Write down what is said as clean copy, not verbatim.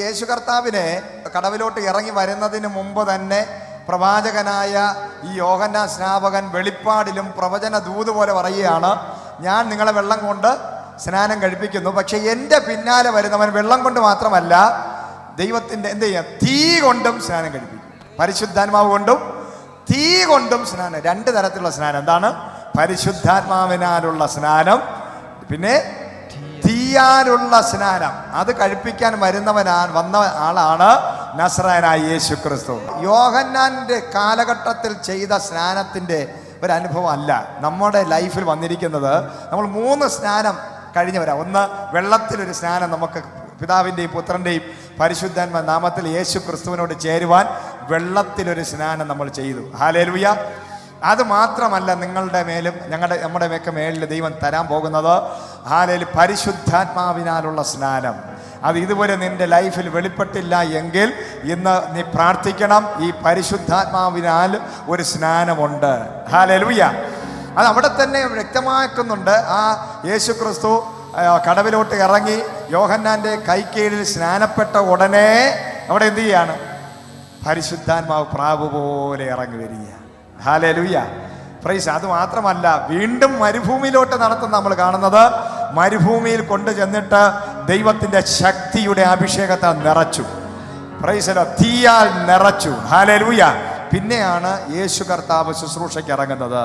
യേശു കർത്താവിനെ കടവിലോട്ട് ഇറങ്ങി വരുന്നതിന് മുമ്പ് തന്നെ പ്രവാചകനായ ഈ യോഹന്നാൻ സ്നാപകൻ വെളിപ്പാടിലും പ്രവചന ദൂത് പോലെ പറയുകയാണ്, ഞാൻ നിങ്ങളെ വെള്ളം കൊണ്ട് സ്നാനം കഴിപ്പിക്കുന്നു, പക്ഷെ എൻ്റെ പിന്നാലെ വരുന്നവൻ വെള്ളം കൊണ്ട് മാത്രമല്ല ദൈവത്തിൻ്റെ എന്ത് ചെയ്യാം, തീ കൊണ്ടും സ്നാനം കഴിപ്പിക്കും. പരിശുദ്ധാത്മാവ് കൊണ്ടും തീ കൊണ്ടും സ്നാനം. രണ്ട് തരത്തിലുള്ള സ്നാനം. എന്താണ്? പരിശുദ്ധാത്മാവിനാലുള്ള സ്നാനം, പിന്നെ തീയാലുള്ള സ്നാനം. അത് കഴിപ്പിക്കാൻ വന്ന ആളാണ് നസ്രായനായ യേശു ക്രിസ്തു. യോഹന്നാന്റെ കാലഘട്ടത്തിൽ ചെയ്ത സ്നാനത്തിന്റെ ഒരു അനുഭവം അല്ല നമ്മുടെ ലൈഫിൽ വന്നിരിക്കുന്നത്. നമ്മൾ 3 സ്നാനം കഴിഞ്ഞവരാ. ഒന്ന്, വെള്ളത്തിലൊരു സ്നാനം, നമുക്ക് പിതാവിൻ്റെയും പുത്രൻ്റെയും പരിശുദ്ധാത്മ നാമത്തിൽ യേശു ക്രിസ്തുവിനോട് ചേരുവാൻ വെള്ളത്തിലൊരു സ്നാനം നമ്മൾ ചെയ്തു. ഹല്ലേലൂയ. അത് മാത്രമല്ല, നിങ്ങളുടെ മേലും നമ്മുടെ മേലിൽ ദൈവം തരാൻ പോകുന്നത് ഹല്ലേലൂയ പരിശുദ്ധാത്മാവിനാലുള്ള സ്നാനം. അത് ഇതുവരെ നിന്റെ ലൈഫിൽ വെളിപ്പെട്ടില്ല എങ്കിൽ ഇന്ന് നീ പ്രാർത്ഥിക്കണം. ഈ പരിശുദ്ധാത്മാവിനാൽ ഒരു സ്നാനമുണ്ട്. ഹല്ലേലൂയ. അത് അവിടെ തന്നെ വ്യക്തമാക്കുന്നുണ്ട്. ആ യേശു ക്രിസ്തു കടവിലോട്ട് ഇറങ്ങി യോഹന്നാന്റെ കൈക്കീഴിൽ സ്നാനപ്പെട്ട ഉടനെ അവിടെ എന്ത് ചെയ്യാണ്? പരിശുദ്ധാത്മാവ് പ്രാവ് പോലെ ഇറങ്ങി വരിക. ഹല്ലേലൂയ. പ്രൈസ്. അത് മാത്രമല്ല, വീണ്ടും മരുഭൂമിയിലോട്ട് നടത്തുന്ന നമ്മൾ കാണുന്നത്, മരുഭൂമിയിൽ കൊണ്ടു ചെന്നിട്ട് ദൈവത്തിന്റെ ശക്തിയുടെ അഭിഷേകത്തെ നിറച്ചു. പ്രൈസ്. തീയാൽ നിറച്ചു. ഹല്ലേലൂയ. പിന്നെയാണ് യേശു കർത്താവ് ശുശ്രൂഷയ്ക്ക് ഇറങ്ങുന്നത്.